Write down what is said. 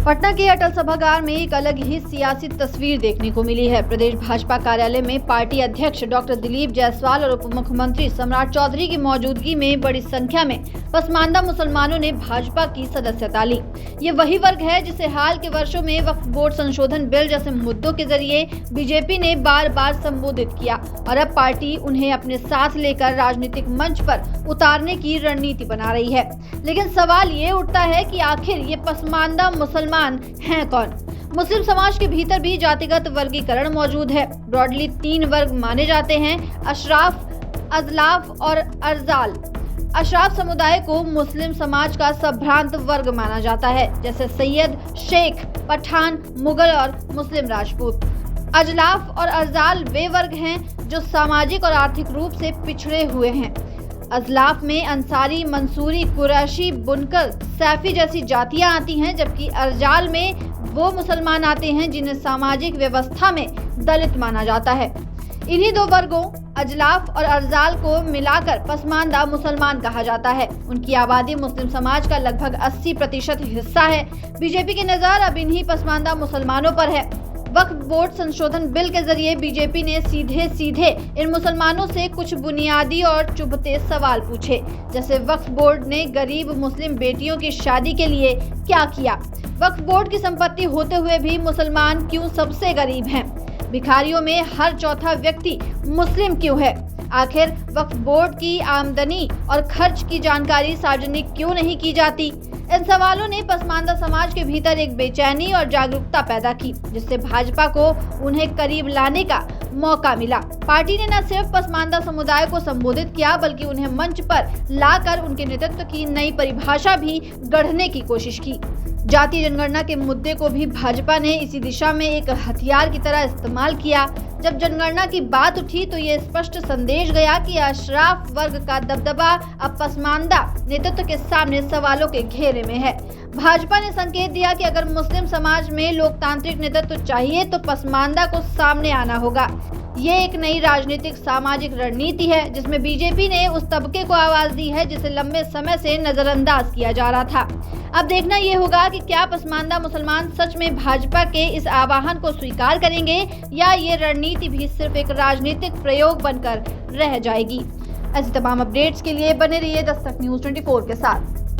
पटना के अटल सभागार में एक अलग ही सियासी तस्वीर देखने को मिली है। प्रदेश भाजपा कार्यालय में पार्टी अध्यक्ष डॉक्टर दिलीप जायसवाल और उप मुख्यमंत्री सम्राट चौधरी की मौजूदगी में बड़ी संख्या में पसमानदा मुसलमानों ने भाजपा की सदस्यता ली। ये वही वर्ग है जिसे हाल के वर्षों में वक्फ बोर्ड संशोधन बिल जैसे मुद्दों के जरिए बीजेपी ने बार बार संबोधित किया और अब पार्टी उन्हें अपने साथ लेकर राजनीतिक मंच पर उतारने की रणनीति बना रही है। लेकिन सवाल ये उठता है कि आखिर ये पसमानदा मुसलमान हैं कौन? मुस्लिम समाज के भीतर भी जातिगत वर्गीकरण मौजूद है। ब्रॉडली 3 वर्ग माने जाते हैं: अशराफ, अजलाफ और अरजाल। अशराफ समुदाय को मुस्लिम समाज का संभ्रांत वर्ग माना जाता है, जैसे सैयद, शेख, पठान, मुगल और मुस्लिम राजपूत। अजलाफ और अरजाल वे वर्ग हैं जो सामाजिक और आर्थिक रूप से पिछड़े हुए हैं। अजलाफ में अंसारी, मंसूरी, कुरैशी, बुनकर, सैफी जैसी जातियां आती हैं, जबकि अरजाल में वो मुसलमान आते हैं जिन्हें सामाजिक व्यवस्था में दलित माना जाता है। इन्हीं 2 वर्गों अजलाफ और अरजाल को मिलाकर पसमानदा मुसलमान कहा जाता है। उनकी आबादी मुस्लिम समाज का लगभग 80% हिस्सा है। बीजेपी की नज़र अब इन्हीं पसमानदा मुसलमानों पर है। वक्फ बोर्ड संशोधन बिल के जरिए बीजेपी ने सीधे इन मुसलमानों से कुछ बुनियादी और चुभते सवाल पूछे, जैसे वक्फ बोर्ड ने गरीब मुस्लिम बेटियों की शादी के लिए क्या किया? वक्फ बोर्ड की संपत्ति होते हुए भी मुसलमान क्यों सबसे गरीब हैं? भिखारियों में हर चौथा व्यक्ति मुस्लिम क्यों है? आखिर वक्फ बोर्ड की आमदनी और खर्च की जानकारी सार्वजनिक क्यों नहीं की जाती? इन सवालों ने पसमानदा समाज के भीतर एक बेचैनी और जागरूकता पैदा की, जिससे भाजपा को उन्हें करीब लाने का मौका मिला। पार्टी ने न सिर्फ पसमानदा समुदाय को संबोधित किया, बल्कि उन्हें मंच पर लाकर उनके नेतृत्व की नई परिभाषा भी गढ़ने की कोशिश की। जातीय जनगणना के मुद्दे को भी भाजपा ने इसी दिशा में एक हथियार की तरह इस्तेमाल किया। जब जनगणना की बात उठी तो ये स्पष्ट संदेश गया कि अशराफ वर्ग का दबदबा अब पसमानदा नेतृत्व के सामने सवालों के घेरे में है। भाजपा ने संकेत दिया कि अगर मुस्लिम समाज में लोकतांत्रिक नेतृत्व चाहिए तो पसमानदा को सामने आना होगा। ये एक नई राजनीतिक सामाजिक रणनीति है जिसमें बीजेपी ने उस तबके को आवाज दी है जिसे लंबे समय से नजरअंदाज किया जा रहा था। अब देखना ये होगा कि क्या पसमानदा मुसलमान सच में भाजपा के इस आह्वान को स्वीकार करेंगे या ये रणनीति भी सिर्फ एक राजनीतिक प्रयोग बनकर रह जाएगी। ऐसी तमाम अपडेट्स के लिए बने रहिए दस्तक न्यूज़ 24 के साथ।